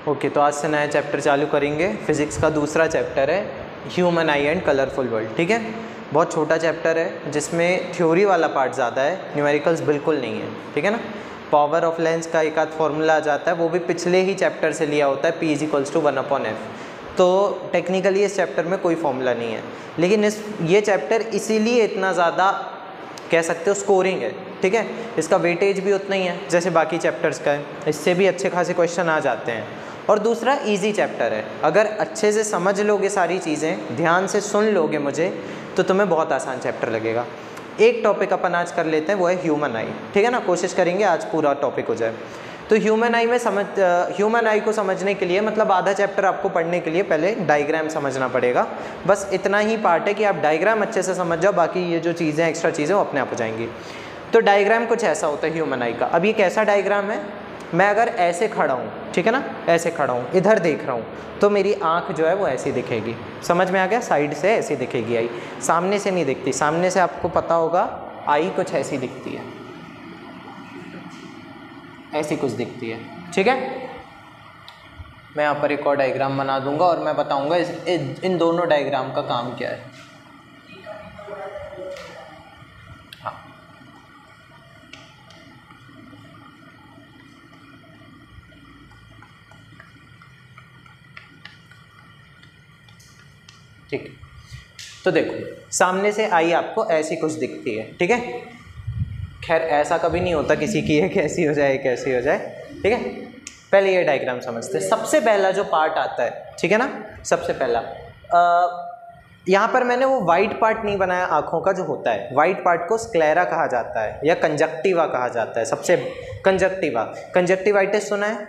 Okay, तो आज से नया चैप्टर चालू करेंगे। फिजिक्स का दूसरा चैप्टर है human I and colourful world. ठीक है, बहुत छोटा चैप्टर है जिसमें थ्योरी वाला पार्ट ज़्यादा है, न्यूमेरिकल्स बिल्कुल नहीं है। ठीक है ना। पावर ऑफ लेंस का एक आध फॉर्मूला आ जाता है, वो भी पिछले ही चैप्टर से लिया होता है, P = 1/f। तो टेक्निकली इस चैप्टर में कोई फॉर्मूला नहीं है, लेकिन ये चैप्टर इसीलिए इतना ज़्यादा कह सकते हो स्कोरिंग है। ठीक है, इसका वेटेज भी उतना ही है जैसे बाकी चैप्टर्स का है, इससे भी अच्छे खासे क्वेश्चन आ जाते हैं। और दूसरा इजी चैप्टर है, अगर अच्छे से समझ लोगे सारी चीज़ें, ध्यान से सुन लोगे मुझे, तो तुम्हें बहुत आसान चैप्टर लगेगा। एक टॉपिक अपन आज कर लेते हैं, वो है ह्यूमन आई। ठीक है ना, कोशिश करेंगे आज पूरा टॉपिक हो जाए। तो ह्यूमन आई में ह्यूमन आई को समझने के लिए, मतलब आधा चैप्टर आपको पढ़ने के लिए पहले डायग्राम समझना पड़ेगा। बस इतना ही पार्ट है कि आप डायग्राम अच्छे से समझ जाओ, बाकी ये जो चीज़ें एक्स्ट्रा चीज़ें वो अपने आप हो जाएंगी। तो डायग्राम कुछ ऐसा होता है ह्यूमन आई का। अब ये कैसा डायग्राम है, मैं अगर ऐसे खड़ा हूँ, ठीक है ना, ऐसे खड़ा हूँ, इधर देख रहा हूँ, तो मेरी आँख जो है वो ऐसी दिखेगी। समझ में आ गया, साइड से ऐसी दिखेगी आई, सामने से नहीं दिखती। सामने से आपको पता होगा आई कुछ ऐसी दिखती है, ऐसी कुछ दिखती है। ठीक है, मैं यहाँ पर एक और डायग्राम बना दूंगा और मैं बताऊंगा इन दोनों डायग्राम का काम क्या है। हाँ, ठीक है, तो देखो सामने से आई आपको ऐसी कुछ दिखती है। ठीक है, खैर ऐसा कभी नहीं होता किसी की एक ऐसी हो जाए, एक ऐसी हो जाए। ठीक है, पहले ये डायग्राम समझते हैं। सबसे पहला जो पार्ट आता है, ठीक है ना, सबसे पहला यहाँ पर मैंने वो वाइट पार्ट नहीं बनाया आँखों का जो होता है, वाइट पार्ट को स्क्लेरा कहा जाता है या कंजक्टिवा कहा जाता है। सबसे कंजक्टिवाइटिस सुना है,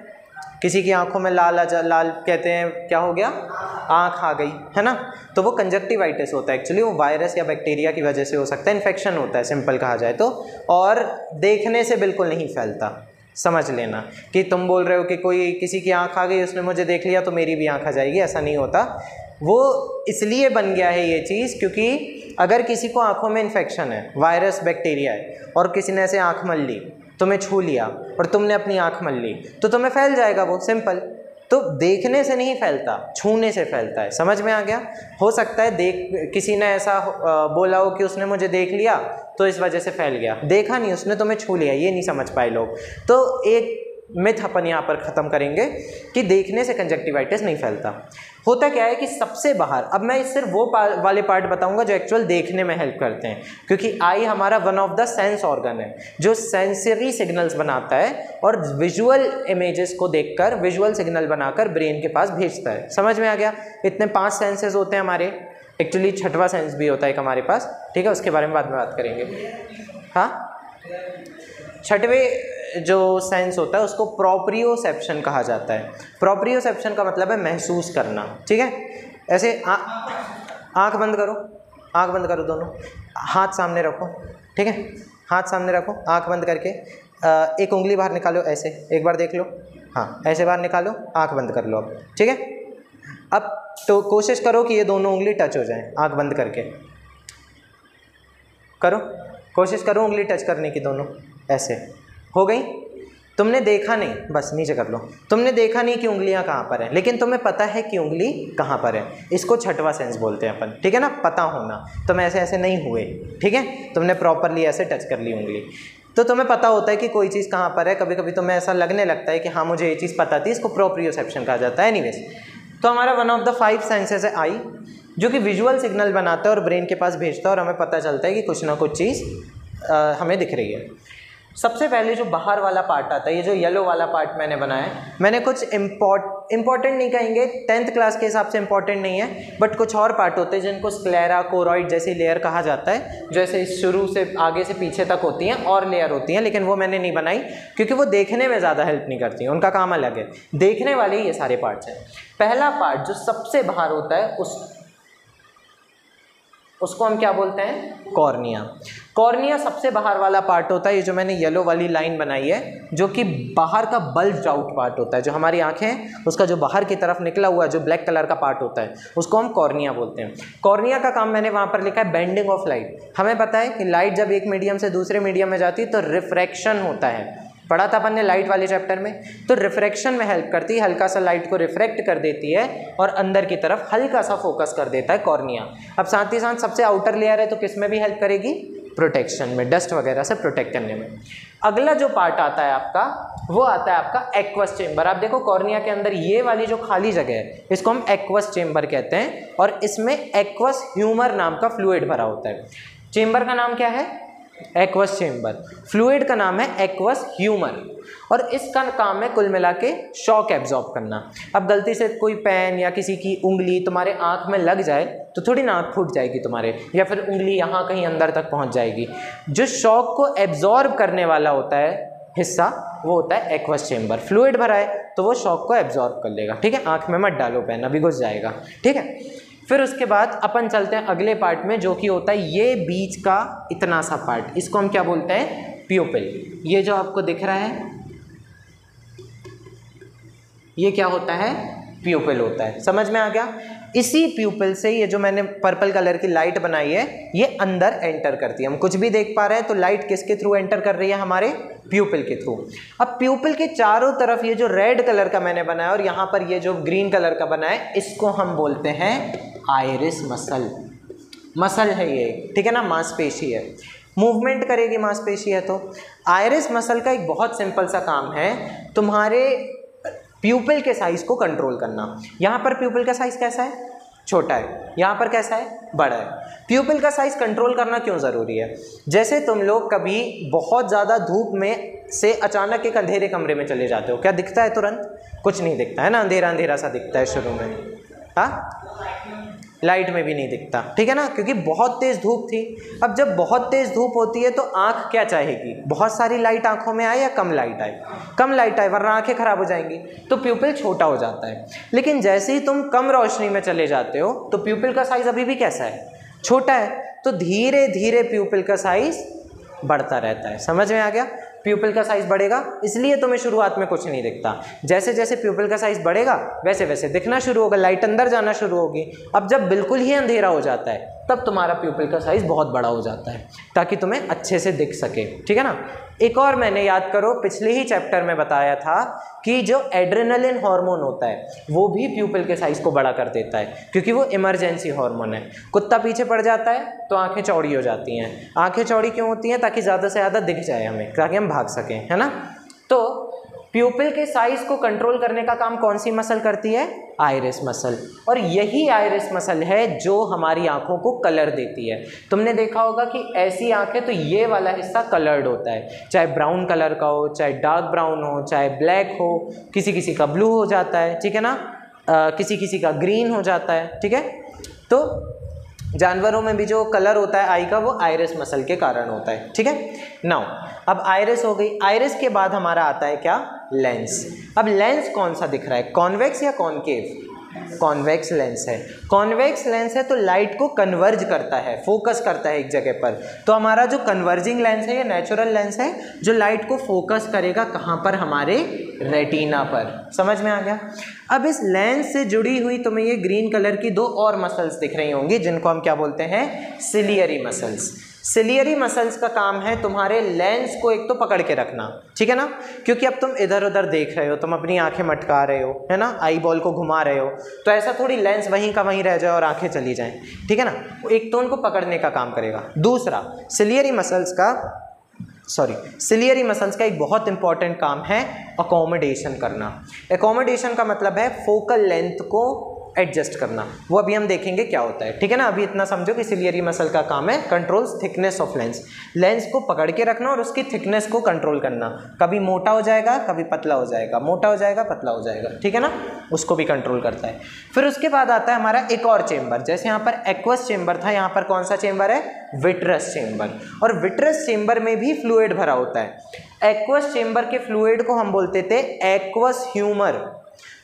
किसी की आंखों में लाल कहते हैं, क्या हो गया, आंख आ गई, है ना, तो वो कंजक्टिवाइटिस होता है। एक्चुअली वो वायरस या बैक्टीरिया की वजह से हो सकता है, इन्फेक्शन होता है सिंपल कहा जाए तो, और देखने से बिल्कुल नहीं फैलता। समझ लेना कि तुम बोल रहे हो कि कोई किसी की आंख आ गई, उसने मुझे देख लिया तो मेरी भी आंख आ जाएगी, ऐसा नहीं होता। वो इसलिए बन गया है ये चीज़ क्योंकि अगर किसी को आंखों में इन्फेक्शन है, वायरस बैक्टीरिया है, और किसी ने ऐसे आंख मल ली, तुम्हें छू लिया और तुमने अपनी आंख मल ली, तो तुम्हें फैल जाएगा वो, सिंपल। तो देखने से नहीं फैलता, छूने से फैलता है। समझ में आ गया। हो सकता है किसी ने ऐसा बोला हो कि उसने मुझे देख लिया तो इस वजह से फैल गया, देखा नहीं, उसने तुम्हें छू लिया, ये नहीं समझ पाए लोग। तो एक मिथ अपन यहाँ पर ख़त्म करेंगे कि देखने से कंजक्टिवाइटिस नहीं फैलता। होता क्या है कि सबसे बाहर, अब मैं सिर्फ वो वाले पार्ट बताऊंगा जो एक्चुअल देखने में हेल्प करते हैं, क्योंकि आई हमारा one of the sense organ है जो सेंसरी सिग्नल्स बनाता है और विजुअल इमेजेस को देखकर विजुअल सिग्नल बनाकर ब्रेन के पास भेजता है। समझ में आ गया। इतने 5 सेंसेस होते हैं हमारे, एक्चुअली 6वां सेंस भी होता है एक हमारे पास। ठीक है, उसके बारे में बाद में बात करेंगे। हाँ, 6वें जो सेंस होता है उसको प्रोप्रियोसेप्शन कहा जाता है। प्रोप्रियोसेप्शन का मतलब है महसूस करना। ठीक है, ऐसे आँख बंद करो, आँख बंद करो दोनों, हाथ सामने रखो। ठीक है, हाथ सामने रखो, आँख बंद करके एक उंगली बाहर निकालो, ऐसे एक बार देख लो, हाँ ऐसे बाहर निकालो, आँख बंद कर लो अब। ठीक है, अब तो कोशिश करो कि ये दोनों उंगली टच हो जाएं, आँख बंद करके करो, कोशिश करो उंगली टच करने की, दोनों ऐसे हो गई। तुमने देखा नहीं, बस नीचे कर लो, तुमने देखा नहीं कि उंगलियां कहाँ पर हैं, लेकिन तुम्हें पता है कि उंगली कहाँ पर है। इसको 6वां सेंस बोलते हैं अपन। ठीक है ना, पता होना। तुम ऐसे ऐसे नहीं हुए, ठीक है, तुमने प्रॉपरली ऐसे टच कर ली उंगली, तो तुम्हें पता होता है कि कोई चीज़ कहाँ पर है। कभी कभी तुम्हें ऐसा लगने लगता है कि हाँ मुझे ये चीज़ पता थी, इसको प्रोप्रियोसेप्शन कहा जाता है। एनीवेज, तो हमारा वन ऑफ द 5 सेंसेस है आई, जो कि विजुअल सिग्नल बनाता है और ब्रेन के पास भेजता है और हमें पता चलता है कि कुछ ना कुछ चीज़ हमें दिख रही है। सबसे पहले जो बाहर वाला पार्ट आता है, ये जो येलो वाला पार्ट मैंने बनाया है, मैंने कुछ इम्पॉर्टेंट नहीं कहेंगे, 10th क्लास के हिसाब से इम्पॉर्टेंट नहीं है, बट कुछ और पार्ट होते हैं जिनको स्क्लेरा, कोरॉइड जैसी लेयर कहा जाता है, जैसे शुरू से आगे से पीछे तक होती हैं और लेयर होती हैं, लेकिन वो मैंने नहीं बनाई क्योंकि वो देखने में ज़्यादा हेल्प नहीं करती हैं, उनका काम अलग है। देखने वाले ये सारे पार्ट्स हैं। पहला पार्ट जो सबसे बाहर होता है उसको हम क्या बोलते हैं, कॉर्निया। कॉर्निया सबसे बाहर वाला पार्ट होता है, ये जो मैंने येलो वाली लाइन बनाई है, जो कि बाहर का बल्ज आउट पार्ट होता है, जो हमारी आंखें हैं उसका जो बाहर की तरफ निकला हुआ जो ब्लैक कलर का पार्ट होता है, उसको हम कॉर्निया बोलते हैं। कॉर्निया का काम मैंने वहाँ पर लिखा है बेंडिंग ऑफ लाइट। हमें पता है कि लाइट जब एक मीडियम से दूसरे मीडियम में जाती है तो रिफ्रैक्शन होता है, पढ़ा था अपन ने लाइट वाले चैप्टर में। तो रिफ्रैक्शन में हेल्प करती है, हल्का सा लाइट को रिफ्रैक्ट कर देती है और अंदर की तरफ हल्का सा फोकस कर देता है कॉर्निया। अब साथ ही साथ सबसे आउटर लेयर है तो किस में भी हेल्प करेगी, प्रोटेक्शन में, डस्ट वगैरह से प्रोटेक्ट करने में। अगला जो पार्ट आता है आपका वो आता है आपका एक्वस चेंबर। आप देखो कॉर्निया के अंदर ये वाली जो खाली जगह है इसको हम एक्वस चेंबर कहते हैं और इसमें एक्वस ह्यूमर नाम का फ्लूइड भरा होता है। चेंबर का नाम क्या है, एक्वस चेंबर, फ्लूइड का नाम है एक्वस ह्यूमर और इसका काम है कुल मिला के शॉक एब्जॉर्ब करना। अब गलती से कोई पेन या किसी की उंगली तुम्हारे आँख में लग जाए तो थोड़ी ना आँख फूट जाएगी तुम्हारे, या फिर उंगली यहाँ कहीं अंदर तक पहुँच जाएगी। जो शॉक को एब्जॉर्ब करने वाला होता है हिस्सा वो होता है एक्वस चेंबर। फ्लूइड भरा है तो वो शॉक को एब्जॉर्ब कर लेगा, ठीक है। आँख में मत डालो पेन, अभी घुस जाएगा, ठीक है। फिर उसके बाद अपन चलते हैं अगले पार्ट में जो कि होता है ये बीच का इतना सा पार्ट, इसको हम क्या बोलते हैं, प्यूपिल। ये जो आपको दिख रहा है ये क्या होता है, प्यूपिल होता है। समझ में आ गया। इसी प्यूपिल से ये जो मैंने पर्पल कलर की लाइट बनाई है ये अंदर एंटर करती है। हम कुछ भी देख पा रहे हैं तो लाइट किसके थ्रू एंटर कर रही है, हमारे प्यूपिल के थ्रू। अब प्यूपिल के चारों तरफ ये जो रेड कलर का मैंने बनाया और यहाँ पर ये जो ग्रीन कलर का बना है इसको हम बोलते हैं आइरिस मसल। मसल है ये, ठीक है ना, मांसपेशी है, मूवमेंट करेगी मांसपेशी है। तो आइरिस मसल का एक बहुत सिंपल सा काम है तुम्हारे प्यूपिल के साइज को कंट्रोल करना। यहाँ पर प्यूपिल का साइज कैसा है, छोटा है, यहाँ पर कैसा है, बड़ा है। प्यूपिल का साइज कंट्रोल करना क्यों ज़रूरी है, जैसे तुम लोग कभी बहुत ज़्यादा धूप में से अचानक एक अंधेरे कमरे में चले जाते हो, क्या दिखता है तुरंत, कुछ नहीं दिखता है ना, अंधेरा अंधेरा सा दिखता है शुरू में, हाँ, लाइट में भी नहीं दिखता, ठीक है ना, क्योंकि बहुत तेज़ धूप थी। अब जब बहुत तेज़ धूप होती है तो आँख क्या चाहेगी, बहुत सारी लाइट आँखों में आए या कम लाइट आए, कम लाइट आए, वरना आँखें खराब हो जाएंगी। तो प्यूपिल छोटा हो जाता है। लेकिन जैसे ही तुम कम रोशनी में चले जाते हो तो प्यूपिल का साइज़ अभी भी कैसा है, छोटा है। तो धीरे धीरे प्यूपिल का साइज़ बढ़ता रहता है। समझ में आ गया। प्यूपिल का साइज़ बढ़ेगा इसलिए तुम्हें शुरुआत में कुछ नहीं दिखता। जैसे जैसे प्यूपिल का साइज़ बढ़ेगा वैसे वैसे दिखना शुरू होगा, लाइट अंदर जाना शुरू होगी। अब जब बिल्कुल ही अंधेरा हो जाता है तब तुम्हारा प्यूपिल का साइज़ बहुत बड़ा हो जाता है ताकि तुम्हें अच्छे से दिख सके, ठीक है ना। एक और मैंने याद करो पिछले ही चैप्टर में बताया था कि जो एड्रेनलिन हार्मोन होता है वो भी प्यूपिल के साइज़ को बड़ा कर देता है क्योंकि वो इमरजेंसी हार्मोन है। कुत्ता पीछे पड़ जाता है तो आंखें चौड़ी हो जाती हैं। आंखें चौड़ी क्यों होती हैं, ताकि ज़्यादा से ज़्यादा दिख जाए हमें, ताकि हम भाग सकें, है ना। तो प्यूपिल के साइज को कंट्रोल करने का काम कौन सी मसल करती है, आइरिस मसल। और यही आइरिस मसल है जो हमारी आंखों को कलर देती है। तुमने देखा होगा कि ऐसी आंखें तो ये वाला हिस्सा कलर्ड होता है, चाहे ब्राउन कलर का हो, चाहे डार्क ब्राउन हो, चाहे ब्लैक हो, किसी किसी का ब्लू हो जाता है, ठीक है ना, किसी किसी का ग्रीन हो जाता है, ठीक है। तो जानवरों में भी जो कलर होता है आई का वो आइरिस मसल के कारण होता है, ठीक है। नाउ अब आइरिस हो गई। आइरिस के बाद हमारा आता है क्या, लेंस। अब लेंस कौन सा दिख रहा है, कॉन्वेक्स या कॉनकेव, कॉन्वेक्स लेंस है। कॉन्वेक्स लेंस है तो लाइट को कन्वर्ज करता है, फोकस करता है एक जगह पर। तो हमारा जो कन्वर्जिंग लेंस है ये नेचुरल लेंस है जो लाइट को फोकस करेगा कहाँ पर, हमारे रेटिना पर। समझ में आ गया। अब इस लेंस से जुड़ी हुई तुम्हें ये ग्रीन कलर की दो और मसल्स दिख रही होंगी जिनको हम क्या बोलते हैं, सिलियरी मसल्स। सिलियरी मसल्स का काम है तुम्हारे लेंस को एक तो पकड़ के रखना, ठीक है ना, क्योंकि अब तुम इधर उधर देख रहे हो, तुम अपनी आंखें मटका रहे हो, है ना, आई बॉल को घुमा रहे हो, तो ऐसा थोड़ी लेंस वहीं का वहीं रह जाए और आंखें चली जाएं, ठीक है ना। एक तो उनको पकड़ने का काम करेगा। दूसरा सिलियरी मसल्स का एक बहुत इंपॉर्टेंट काम है अकोमोडेशन करना। अकोमोडेशन का मतलब है फोकल लेंथ को एडजस्ट करना। वो अभी हम देखेंगे क्या होता है, ठीक है ना। अभी इतना समझो कि सिलियरी मसल का काम है control thickness of lens, lens को पकड़ के रखना और उसकी थिकनेस को कंट्रोल करना। कभी मोटा हो जाएगा, कभी पतला हो जाएगा, मोटा हो जाएगा, पतला हो जाएगा, ठीक है ना, उसको भी कंट्रोल करता है। फिर उसके बाद आता है हमारा एक और चेंबर। जैसे यहाँ पर एक्वस चेंबर था, यहाँ पर कौन सा चेंबर है, विट्रस चेंबर। और विट्रस चेंबर में भी फ्लूइड भरा होता है। एक्वस चेंबर के फ्लूइड को हम बोलते थे एक्वस ह्यूमर,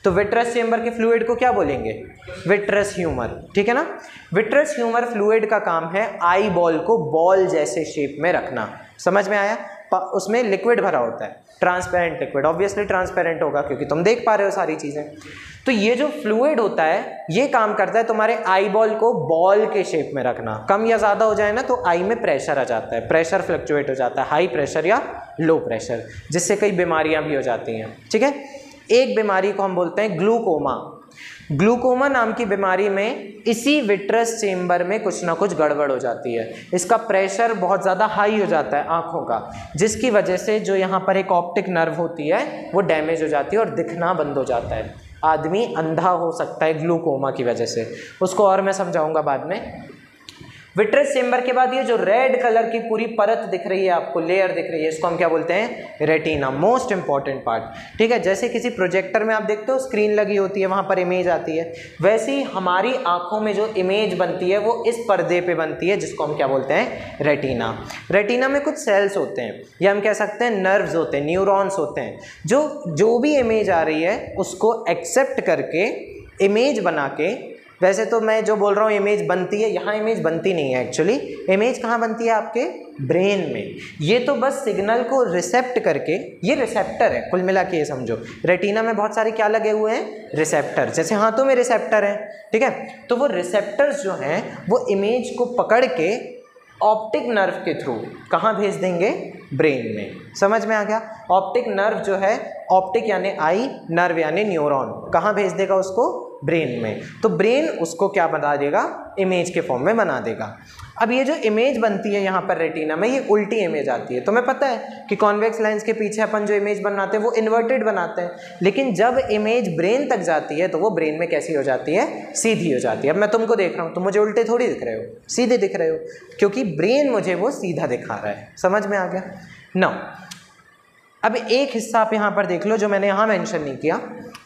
तो विट्रस चेंबर के फ्लूइड को क्या बोलेंगे, विट्रस ह्यूमर, ठीक है ना। विट्रस ह्यूमर फ्लूइड का काम है आई बॉल को बॉल जैसे शेप में रखना। समझ में आया। उसमें लिक्विड भरा होता है, ट्रांसपेरेंट लिक्विड, ऑब्वियसली ट्रांसपेरेंट होगा क्योंकि तुम देख पा रहे हो सारी चीज़ें। तो ये जो फ्लूइड होता है ये काम करता है तुम्हारे आई बॉल को बॉल के शेप में रखना। कम या ज़्यादा हो जाए ना तो आई में प्रेशर आ जाता है, प्रेशर फ्लक्चुएट हो जाता है, हाई प्रेशर या लो प्रेशर, जिससे कई बीमारियां भी हो जाती हैं। ठीक है, एक बीमारी को हम बोलते हैं ग्लूकोमा। ग्लूकोमा नाम की बीमारी में इसी विट्रस चेम्बर में कुछ ना कुछ गड़बड़ हो जाती है, इसका प्रेशर बहुत ज़्यादा हाई हो जाता है आँखों का, जिसकी वजह से जो यहाँ पर एक ऑप्टिक नर्व होती है वो डैमेज हो जाती है और दिखना बंद हो जाता है। आदमी अंधा हो सकता है ग्लूकोमा की वजह से, उसको और मैं समझाऊंगा बाद में। विट्रस चेम्बर के बाद ये जो रेड कलर की पूरी परत दिख रही है आपको, लेयर दिख रही है, इसको हम क्या बोलते हैं? Retina, most important part. ठीक है, जैसे किसी प्रोजेक्टर में आप देखते हो स्क्रीन लगी होती है, वहाँ पर इमेज आती है, वैसे ही हमारी आंखों में जो इमेज बनती है वो इस पर्दे पे बनती है, जिसको हम क्या बोलते हैं? रेटिना। रेटिना में कुछ सेल्स होते हैं या हम कह सकते हैं नर्व्स होते हैं, न्यूरॉन्स होते हैं, जो भी इमेज आ रही है उसको एक्सेप्ट करके इमेज बना के, वैसे तो मैं जो बोल रहा हूँ इमेज बनती है, यहाँ इमेज बनती नहीं है एक्चुअली। इमेज कहाँ बनती है? आपके ब्रेन में। ये तो बस सिग्नल को रिसेप्ट करके, ये रिसेप्टर है कुल मिला के, ये समझो। रेटिना में बहुत सारे क्या लगे हुए हैं? रिसेप्टर, जैसे हाथों में रिसेप्टर हैं। ठीक है, तो वो रिसेप्टर्स जो हैं वो इमेज को पकड़ के ऑप्टिक नर्व के थ्रू कहाँ भेज देंगे? ब्रेन में। समझ में आ गया? ऑप्टिक नर्व जो है, ऑप्टिक यानी आई, नर्व यानी न्यूरॉन, कहाँ भेज देगा उसको? ब्रेन में। तो ब्रेन उसको क्या बना देगा? इमेज के फॉर्म में बना देगा। अब ये जो इमेज बनती है यहाँ पर रेटिना में, ये उल्टी इमेज आती है। तुम्हें पता है कि कॉन्वेक्स लेंस के पीछे अपन जो इमेज बनाते हैं वो इन्वर्टेड बनाते हैं, लेकिन जब इमेज ब्रेन तक जाती है तो वो ब्रेन में कैसी हो जाती है? सीधी हो जाती है। अब मैं तुमको देख रहा हूँ, तुम मुझे उल्टे थोड़ी दिख रहे हो, सीधे दिख रहे हो, क्योंकि ब्रेन मुझे वो सीधा दिखा रहा है। समझ में आ गया ना? अब एक हिस्सा आप यहाँ पर देख लो जो मैंने यहाँ मेंशन नहीं किया।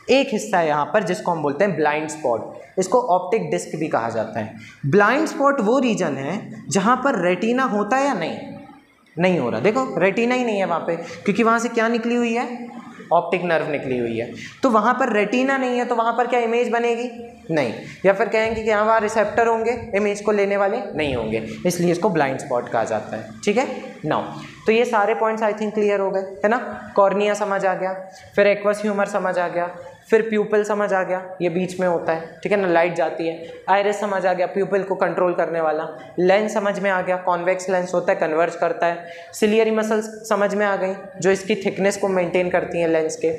एक हिस्सा है यहाँ पर जिसको हम बोलते हैं ब्लाइंड स्पॉट, इसको ऑप्टिक डिस्क भी कहा जाता है। ब्लाइंड स्पॉट वो रीजन है जहाँ पर रेटिना होता है या नहीं हो रहा। देखो रेटिना ही नहीं है वहाँ पे, क्योंकि वहाँ से क्या निकली हुई है? ऑप्टिक नर्व निकली हुई है। तो वहाँ पर रेटिना नहीं है तो वहाँ पर क्या इमेज बनेगी? नहीं। या फिर कहेंगे कि यहाँ वहाँ रिसेप्टर होंगे, इमेज को लेने वाले नहीं होंगे, इसलिए इसको ब्लाइंड स्पॉट कहा जाता है। ठीक है, नाउ तो ये सारे पॉइंट्स आई थिंक क्लियर हो गए, है ना? कॉर्निया समझ आ गया, फिर एक्वस ह्यूमर समझ आ गया, फिर प्यूपिल समझ आ गया, ये बीच में होता है। ठीक है ना, लाइट जाती है। आइरिस समझ आ गया, प्यूपिल को कंट्रोल करने वाला। लेंस समझ में आ गया, कॉन्वेक्स लेंस होता है, कन्वर्ज करता है। सिलियरी मसल्स समझ में आ गई, जो इसकी थिकनेस को मेंटेन करती हैं लेंस के।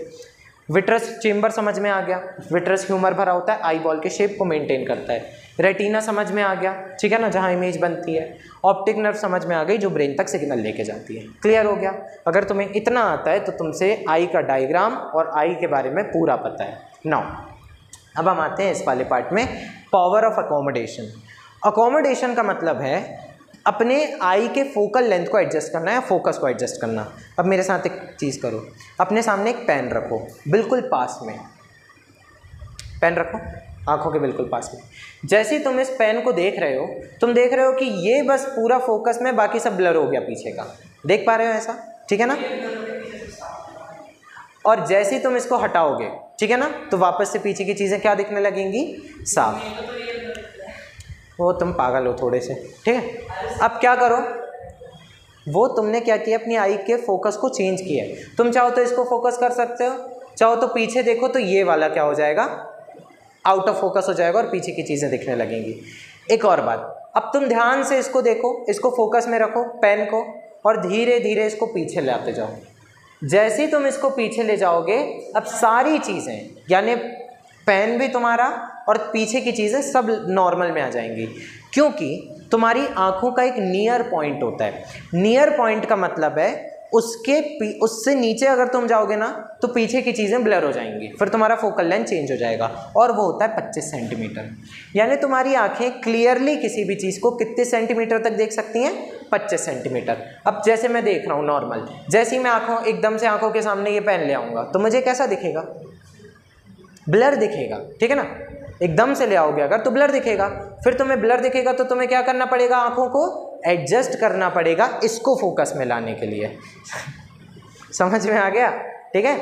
विट्रस चेम्बर समझ में आ गया, विट्रस ह्यूमर भरा होता है, आई बॉल के शेप को मेंटेन करता है। रेटिना समझ में आ गया, ठीक है ना, जहाँ इमेज बनती है। ऑप्टिक नर्व समझ में आ गई, जो ब्रेन तक सिग्नल लेके जाती है। क्लियर हो गया? अगर तुम्हें इतना आता है तो तुमसे आई का डायग्राम और आई के बारे में पूरा पता है। नाउ अब हम आते हैं इस वाले पार्ट में, पावर ऑफ अकोमोडेशन। अकोमोडेशन का मतलब है अपने आई के फोकल लेंथ को एडजस्ट करना है, फोकस को एडजस्ट करना। अब मेरे साथ एक चीज़ करो, अपने सामने एक पेन रखो, बिल्कुल पास में पेन रखो, आंखों के बिल्कुल पास में। जैसे ही तुम इस पेन को देख रहे हो, तुम देख रहे हो कि ये बस पूरा फोकस में, बाकी सब ब्लर हो गया पीछे का। देख पा रहे हो ऐसा? ठीक है ना? और जैसे ही तुम इसको हटाओगे, ठीक है ना, तो वापस से पीछे की चीज़ें क्या दिखने लगेंगी? साफ। वो तुम पागल हो थोड़े से, ठीक है? अब क्या करो, वो तुमने क्या किया, अपनी आई के फोकस को चेंज किया है। तुम चाहो तो इसको फोकस कर सकते हो, चाहो तो पीछे देखो तो ये वाला क्या हो जाएगा? आउट ऑफ फोकस हो जाएगा और पीछे की चीज़ें दिखने लगेंगी। एक और बात, अब तुम ध्यान से इसको देखो, इसको फोकस में रखो पेन को, और धीरे धीरे इसको पीछे लाते जाओ। जैसे ही तुम इसको पीछे ले जाओगे, अब सारी चीज़ें, यानी पेन भी तुम्हारा और पीछे की चीज़ें सब नॉर्मल में आ जाएंगी, क्योंकि तुम्हारी आंखों का एक नियर पॉइंट होता है। नियर पॉइंट का मतलब है उससे नीचे अगर तुम जाओगे ना तो पीछे की चीज़ें ब्लर हो जाएंगी, फिर तुम्हारा फोकल लेंथ चेंज हो जाएगा, और वो होता है 25 सेंटीमीटर। यानी तुम्हारी आंखें क्लियरली किसी भी चीज़ को कितने सेंटीमीटर तक देख सकती हैं? 25 सेंटीमीटर। अब जैसे मैं देख रहा हूँ नॉर्मल, जैसे ही मैं एकदम से आंखों के सामने ये पेन ले आऊँगा तो मुझे कैसा दिखेगा? ब्लर दिखेगा, ठीक है ना? एकदम से ले आओगे अगर तो ब्लर दिखेगा। फिर तुम्हें ब्लर दिखेगा तो तुम्हें क्या करना पड़ेगा? आंखों को एडजस्ट करना पड़ेगा इसको फोकस में लाने के लिए। समझ में आ गया? ठीक है,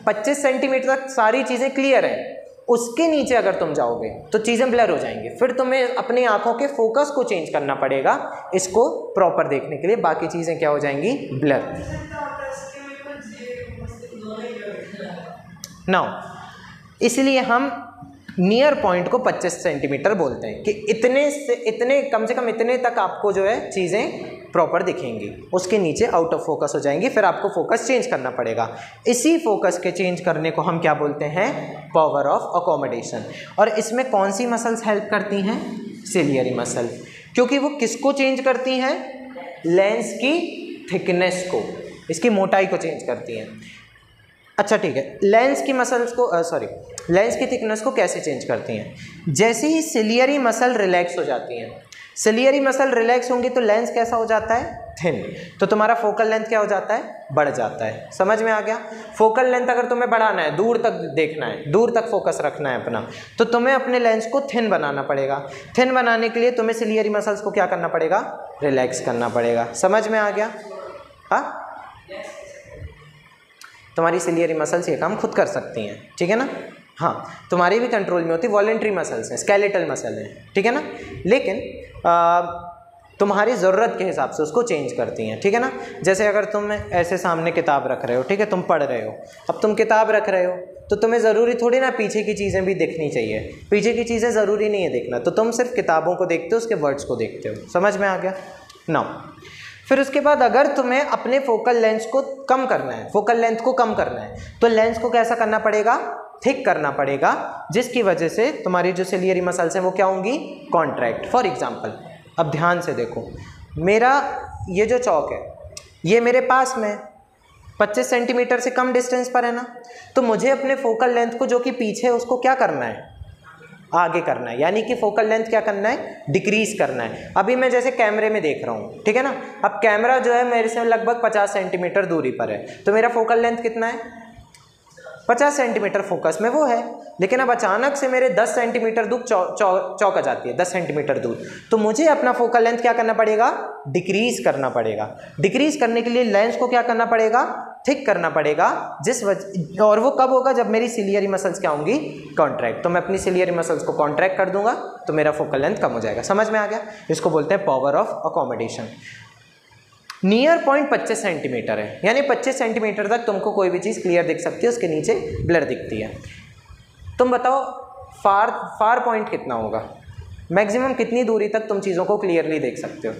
25 सेंटीमीटर तक सारी चीज़ें क्लियर है। उसके नीचे अगर तुम जाओगे तो चीज़ें ब्लर हो जाएंगी, फिर तुम्हें अपनी आंखों के फोकस को चेंज करना पड़ेगा इसको प्रॉपर देखने के लिए, बाकी चीज़ें क्या हो जाएंगी, ब्लर। नाउ इसलिए हम नियर पॉइंट को 25 सेंटीमीटर बोलते हैं कि इतने से इतने, कम से कम इतने तक आपको जो है चीज़ें प्रॉपर दिखेंगी, उसके नीचे आउट ऑफ फोकस हो जाएंगी, फिर आपको फोकस चेंज करना पड़ेगा। इसी फोकस के चेंज करने को हम क्या बोलते हैं, पावर ऑफ अकोमोडेशन। और इसमें कौन सी मसल्स हेल्प करती हैं, सिलियरी मसल, क्योंकि वो किसको चेंज करती हैं, लेंस की थिकनेस को, इसकी मोटाई को चेंज करती हैं। अच्छा ठीक है, लेंस की मसल्स को लेंस की थिकनेस को कैसे चेंज करती हैं, जैसे ही सिलियरी मसल रिलैक्स हो जाती हैं, सिलियरी मसल रिलैक्स होंगी तो लेंस कैसा हो जाता है, थिन, तो तुम्हारा फोकल लेंथ क्या हो जाता है, बढ़ जाता है। समझ में आ गया। फोकल लेंथ अगर तुम्हें बढ़ाना है, दूर तक देखना है, दूर तक फोकस रखना है अपना, तो तुम्हें अपने लेंस को थिन बनाना पड़ेगा। थिन बनाने के लिए तुम्हें सिलियरी मसल्स को क्या करना पड़ेगा, रिलैक्स करना पड़ेगा। समझ में आ गया। हाँ, तुम्हारी सिलियरी मसल्स ये काम खुद कर सकती हैं, ठीक है ना। हाँ, तुम्हारी भी कंट्रोल में होती, वॉलेंट्री मसल्स हैं, स्केलेटल मसल हैं, ठीक है ना, लेकिन तुम्हारी ज़रूरत के हिसाब से उसको चेंज करती हैं, ठीक है ना। जैसे अगर तुम ऐसे सामने किताब रख रहे हो, ठीक है, तुम पढ़ रहे हो, अब तुम किताब रख रहे हो तो तुम्हें ज़रूरी थोड़ी ना पीछे की चीज़ें भी देखनी चाहिए, पीछे की चीज़ें ज़रूरी नहीं है देखना, तो तुम सिर्फ किताबों को देखते हो, उसके वर्ड्स को देखते हो। समझ में आ गया ना। फिर उसके बाद अगर तुम्हें अपने फोकल लेंथ को कम करना है, फोकल लेंथ को कम करना है, तो लेंस को कैसा करना पड़ेगा, थिक करना पड़ेगा, जिसकी वजह से तुम्हारी जो सिलियरी मसल्स हैं वो क्या होंगी, कॉन्ट्रैक्ट। फॉर एग्जांपल, अब ध्यान से देखो, मेरा ये जो चौक है ये मेरे पास में 25 सेंटीमीटर से कम डिस्टेंस पर है ना, तो मुझे अपने फोकल लेंथ को जो कि पीछे है उसको क्या करना है, आगे करना है, यानी कि फोकल लेंथ क्या करना है, डिक्रीज करना है। अभी मैं जैसे कैमरे में देख रहा हूँ, ठीक है ना, अब कैमरा जो है मेरे से लगभग 50 सेंटीमीटर दूरी पर है, तो मेरा फोकल लेंथ कितना है, 50 सेंटीमीटर फोकस में वो है, लेकिन अब अचानक से मेरे 10 सेंटीमीटर दूर चौक आ जाती है, 10 सेंटीमीटर दूर, तो मुझे अपना फोकल लेंथ क्या करना पड़ेगा, डिक्रीज करना पड़ेगा। डिक्रीज करने के लिए लेंस को क्या करना पड़ेगा, थिक करना पड़ेगा, और वो कब होगा, जब मेरी सिलियरी मसल्स क्या होंगी, कॉन्ट्रैक्ट। तो मैं अपनी सिलियरी मसल्स को कॉन्ट्रैक्ट कर दूंगा तो मेरा फोकल लेंथ कम हो जाएगा। समझ में आ गया। इसको बोलते हैं power of accommodation. Near point 25 centimetre है, यानी 25 सेंटीमीटर तक तुमको कोई भी चीज़ क्लियर दिख सकती है, उसके नीचे ब्लर दिखती है। तुम बताओ फार पॉइंट कितना होगा, मैक्सिमम कितनी दूरी तक तुम चीज़ों को क्लियरली देख सकते हो,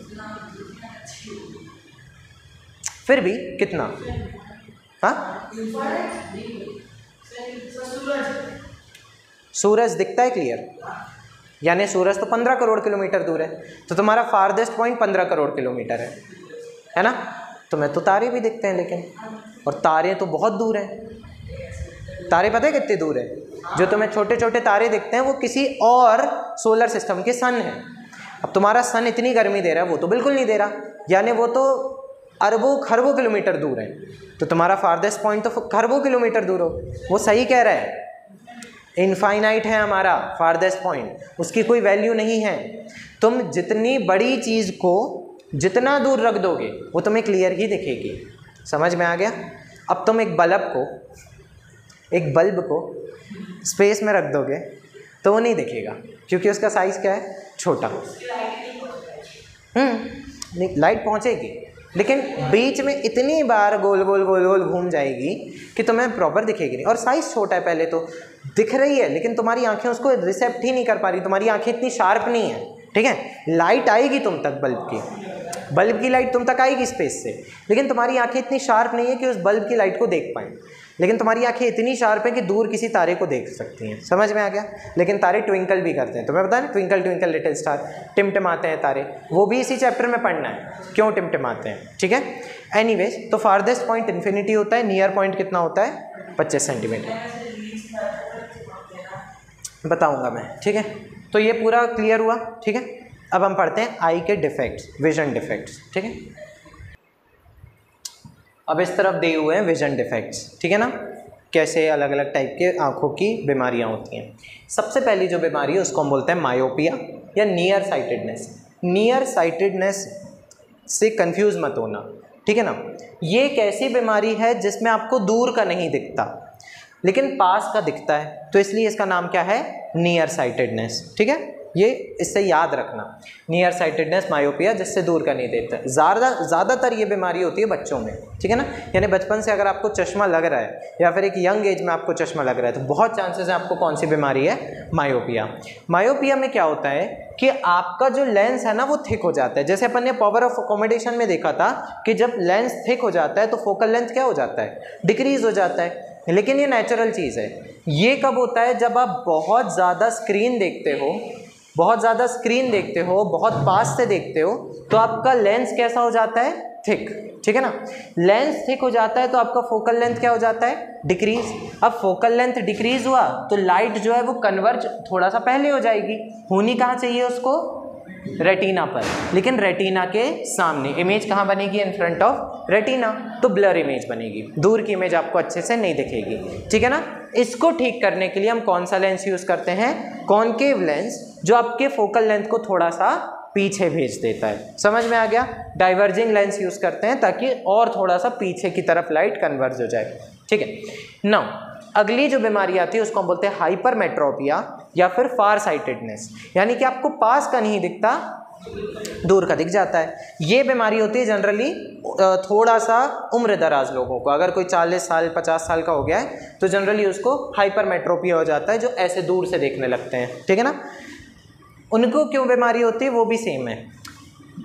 फिर भी कितना, हाँ, सूरज दिखता है क्लियर, यानी सूरज तो 15 करोड़ किलोमीटर दूर है, तो तुम्हारा फारदेस्ट पॉइंट 15 करोड़ किलोमीटर है ना। तुम्हें तो तारे भी दिखते हैं, लेकिन और तारे तो बहुत दूर हैं। तारे पता है कितने दूर है, जो तुम्हें छोटे छोटे तारे दिखते हैं वो किसी और सोलर सिस्टम के सन है। अब तुम्हारा सन इतनी गर्मी दे रहा है, वो तो बिल्कुल नहीं दे रहा, यानी वो तो अरबों खरबों किलोमीटर दूर है, तो तुम्हारा फारदेस्ट पॉइंट तो खरबों किलोमीटर दूर हो। वो सही कह रहा है, इनफाइनाइट है हमारा फारदेस्ट पॉइंट, उसकी कोई वैल्यू नहीं है। तुम जितनी बड़ी चीज़ को जितना दूर रख दोगे वो तुम्हें क्लियर ही दिखेगी। समझ में आ गया। अब तुम एक बल्ब को स्पेस में रख दोगे तो वो नहीं दिखेगा, क्योंकि उसका साइज़ क्या है, छोटा। लाइट पहुंचेगी, लेकिन बीच में इतनी बार गोल गोल गोल गोल घूम जाएगी कि तुम्हें प्रॉपर दिखेगी नहीं, और साइज़ छोटा है। पहले तो दिख रही है, लेकिन तुम्हारी आंखें उसको रिसेप्ट ही नहीं कर पा रही, तुम्हारी आंखें इतनी शार्प नहीं है, ठीक है। लाइट आएगी तुम तक, बल्ब की लाइट तुम तक आएगी स्पेस से, लेकिन तुम्हारी आंखें इतनी शार्प नहीं है कि उस बल्ब की लाइट को देख पाएँ। लेकिन तुम्हारी आंखें इतनी शार्प है कि दूर किसी तारे को देख सकती हैं। समझ में आ गया। लेकिन तारे ट्विंकल भी करते हैं, तुम्हें पता है ना, ट्विंकल ट्विंकल लिटिल स्टार, टिमटिमाते हैं तारे, वो भी इसी चैप्टर में पढ़ना है, क्यों टिमटिमाते हैं, ठीक है। एनीवेज, तो फारदेस्ट पॉइंट इन्फिनिटी होता है, नियर पॉइंट कितना होता है, 25 सेंटीमीटर बताऊंगा मैं, ठीक है। तो ये पूरा क्लियर हुआ, ठीक है। अब हम पढ़ते हैं आई के डिफेक्ट्स, विजन डिफेक्ट्स, ठीक है। अब इस तरफ दिए हुए हैं विजन डिफेक्ट्स, ठीक है ना, कैसे अलग अलग टाइप के आँखों की बीमारियाँ होती हैं। सबसे पहली जो बीमारी है उसको हम बोलते हैं मायोपिया या नियर साइटेडनेस। नियर साइटेडनेस से कंफ्यूज मत होना, ठीक है ना। ये एक ऐसी बीमारी है जिसमें आपको दूर का नहीं दिखता। लेकिन पास का दिखता है, तो इसलिए इसका नाम क्या है, नियर साइटेडनेस। ठीक है, ये इससे याद रखना, नियर साइटेडनेस मायोपिया, जिससे दूर का नहीं देता। ज़्यादातर ये बीमारी होती है बच्चों में, ठीक है ना, यानी बचपन से अगर आपको चश्मा लग रहा है या फिर एक यंग एज में आपको चश्मा लग रहा है तो बहुत चांसेस है आपको कौन सी बीमारी है, मायोपिया। मायोपिया में क्या होता है कि आपका जो लेंस है ना वो थिक हो जाता है। जैसे अपन ने पावर ऑफ अकोमोडेशन में देखा था कि जब लेंस थिक हो जाता है तो फोकल लेंथ क्या हो जाता है, डिक्रीज हो जाता है। लेकिन ये नेचुरल चीज़ है। ये कब होता है, जब आप बहुत ज़्यादा स्क्रीन देखते हो, बहुत ज़्यादा स्क्रीन देखते हो, बहुत पास से देखते हो, तो आपका लेंस कैसा हो जाता है, थिक। ठीक है ना, लेंस थिक हो जाता है तो आपका फोकल लेंथ क्या हो जाता है, डिक्रीज। अब फोकल लेंथ डिक्रीज हुआ तो लाइट जो है वो कन्वर्ज थोड़ा सा पहले हो जाएगी, होनी कहाँ चाहिए उसको, रेटिना पर, लेकिन रेटिना के सामने। इमेज कहाँ बनेगी, इन फ्रंट ऑफ रेटिना, तो ब्लर इमेज बनेगी, दूर की इमेज आपको अच्छे से नहीं दिखेगी। ठीक है ना, इसको ठीक करने के लिए हम कौन सा लेंस यूज़ करते हैं, कॉनकेव लेंस, जो आपके फोकल लेंथ को थोड़ा सा पीछे भेज देता है। समझ में आ गया, डाइवर्जिंग लेंस यूज़ करते हैं ताकि और थोड़ा सा पीछे की तरफ लाइट कन्वर्ज हो जाए। ठीक है, नाउ अगली जो बीमारी आती है उसको हम बोलते हैं हाइपरमेट्रोपिया या फिर फार साइटेडनेस, यानी कि आपको पास का नहीं दिखता, दूर का दिख जाता है। ये बीमारी होती है जनरली थोड़ा सा उम्र दराज लोगों को। अगर कोई 40 साल 50 साल का हो गया है तो जनरली उसको हाइपरमेट्रोपिया हो जाता है, जो ऐसे दूर से देखने लगते हैं। ठीक है ना, उनको क्यों बीमारी होती है वो भी सेम है।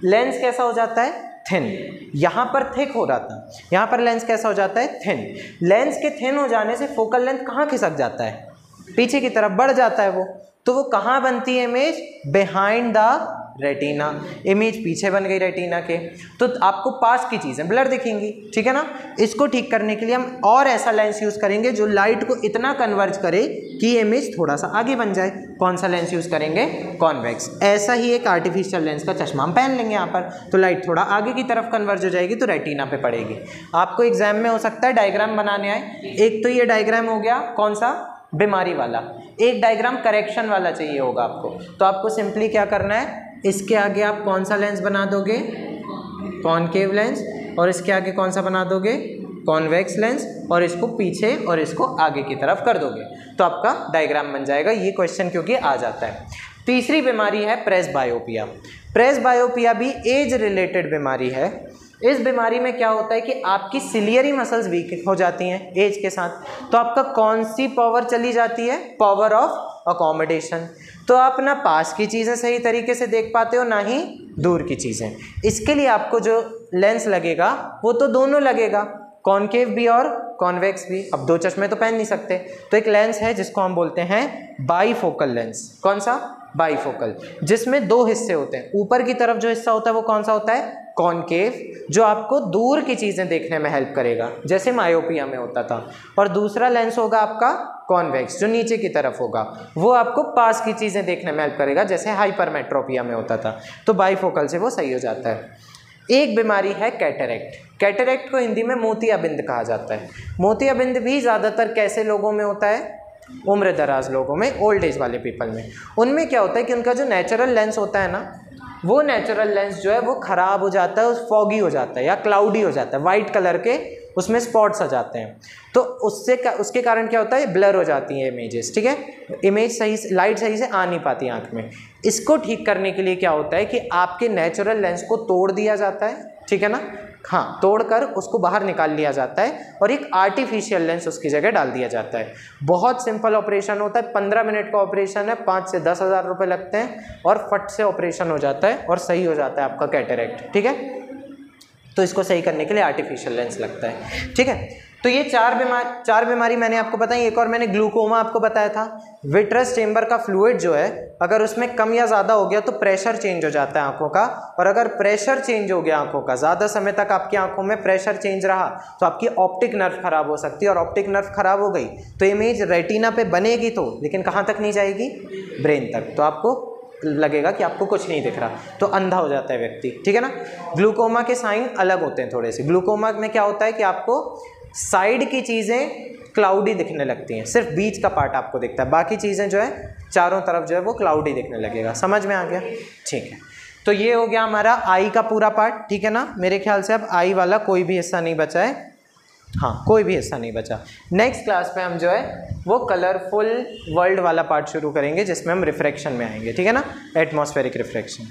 लेंस कैसा हो जाता है, थिन। यहाँ पर थिक हो रहा था, यहाँ पर लेंस कैसा हो जाता है, थिन। लेंस के थिन हो जाने से फोकल लेंथ कहाँ खिसक जाता है, पीछे की तरफ बढ़ जाता है वो। तो वो कहाँ बनती है image, behind the retina. Image पीछे बन गई रेटिना के, तो आपको पास की चीज़ें ब्लर दिखेंगी। ठीक है ना, इसको ठीक करने के लिए हम और ऐसा लेंस यूज़ करेंगे जो लाइट को इतना कन्वर्ज करे कि इमेज थोड़ा सा आगे बन जाए। कौन सा लेंस यूज़ करेंगे, कॉन्वेक्स। ऐसा ही एक आर्टिफिशियल लेंस का चश्मा हम पहन लेंगे यहाँ पर, तो लाइट थोड़ा आगे की तरफ कन्वर्ज हो जाएगी तो रेटिना पे पड़ेगी। आपको एग्जाम में हो सकता है डायग्राम बनाने आए, एक तो ये डायग्राम हो गया कौन सा, बीमारी वाला, एक डायग्राम करेक्शन वाला चाहिए होगा आपको। तो आपको सिंपली क्या करना है, इसके आगे आप कौन सा लेंस बना दोगे, कॉनकेव लेंस, और इसके आगे कौन सा बना दोगे, कॉन्वेक्स लेंस, और इसको पीछे और इसको आगे की तरफ कर दोगे तो आपका डायग्राम बन जाएगा। ये क्वेश्चन क्योंकि आ जाता है। तीसरी बीमारी है प्रेसबायोपिया। प्रेसबायोपिया भी एज रिलेटेड बीमारी है। इस बीमारी में क्या होता है कि आपकी सिलियरी मसल्स वीक हो जाती हैं एज के साथ, तो आपका कौन सी पावर चली जाती है, पावर ऑफ अकोमोडेशन। तो आप ना पास की चीज़ें सही तरीके से देख पाते हो, ना ही दूर की चीज़ें। इसके लिए आपको जो लेंस लगेगा वो तो दोनों लगेगा, कॉनकेव भी और कॉन्वेक्स भी। अब दो चश्मे तो पहन नहीं सकते, तो एक लेंस है जिसको हम बोलते हैं बाईफोकल लेंस। कौन सा, बाईफोकल, जिसमें दो हिस्से होते हैं। ऊपर की तरफ जो हिस्सा होता है वो कौन सा होता है, कॉनकेव, जो आपको दूर की चीज़ें देखने में हेल्प करेगा, जैसे मायोपिया में होता था। और दूसरा लेंस होगा आपका कॉन्वेक्स, जो नीचे की तरफ होगा, वो आपको पास की चीज़ें देखने में हेल्प करेगा, जैसे हाइपरमेट्रोपिया में होता था। तो बाईफोकल से वो सही हो जाता है। एक बीमारी है कैटरेक्ट। कैटरेक्ट को हिंदी में मोतियाबिंद कहा जाता है। मोतियाबिंद भी ज़्यादातर कैसे लोगों में होता है, उम्र दराज लोगों में, ओल्ड एज वाले पीपल में। उनमें क्या होता है कि उनका जो नेचुरल लेंस होता है ना, वो नेचुरल लेंस जो है वो ख़राब हो जाता है, फॉगी हो जाता है या क्लाउडी हो जाता है, वाइट कलर के उसमें स्पॉट्स आ जाते हैं। तो उसके कारण क्या होता है, ब्लर हो जाती हैं इमेजेस। ठीक है, इमेज सही से, लाइट सही से आ नहीं पाती आँख में। इसको ठीक करने के लिए क्या होता है कि आपके नेचुरल लेंस को तोड़ दिया जाता है। ठीक है ना, हाँ, तोड़कर उसको बाहर निकाल लिया जाता है और एक आर्टिफिशियल लेंस उसकी जगह डाल दिया जाता है। बहुत सिंपल ऑपरेशन होता है, 15 मिनट का ऑपरेशन है, 5 से 10 हज़ार रुपये लगते हैं और फट से ऑपरेशन हो जाता है और सही हो जाता है आपका कैटरेक्ट। ठीक है, तो इसको सही करने के लिए आर्टिफिशियल लेंस लगता है। ठीक है, तो ये चार बीमारी मैंने आपको बताई। एक और मैंने ग्लूकोमा आपको बताया था। विट्रस चेंबर का फ्लूइड जो है, अगर उसमें कम या ज़्यादा हो गया तो प्रेशर चेंज हो जाता है आंखों का, और अगर प्रेशर चेंज हो गया आंखों का, ज़्यादा समय तक आपकी आंखों में प्रेशर चेंज रहा तो आपकी ऑप्टिक नर्व खराब हो सकती है, और ऑप्टिक नर्व खराब हो गई तो इमेज रेटिना पे बनेगी तो, लेकिन कहाँ तक नहीं जाएगी, ब्रेन तक। तो आपको लगेगा कि आपको कुछ नहीं दिख रहा, तो अंधा हो जाता है व्यक्ति। ठीक है ना, ग्लूकोमा के साइन अलग होते हैं थोड़े से। ग्लूकोमा में क्या होता है कि आपको साइड की चीज़ें क्लाउडी दिखने लगती हैं, सिर्फ बीच का पार्ट आपको दिखता है, बाकी चीज़ें जो है चारों तरफ जो है वो क्लाउडी दिखने लगेगा। समझ में आ गया? ठीक है, तो ये हो गया हमारा आई का पूरा पार्ट। ठीक है ना, मेरे ख्याल से अब आई वाला कोई भी हिस्सा नहीं बचा है। हाँ कोई भी हिस्सा नहीं बचा। नेक्स्ट क्लास में हम जो है वो कलरफुल वर्ल्ड वाला पार्ट शुरू करेंगे जिसमें हम रिफ्रैक्शन में आएंगे, ठीक है ना, एटमॉस्फेरिक रिफ्रैक्शन।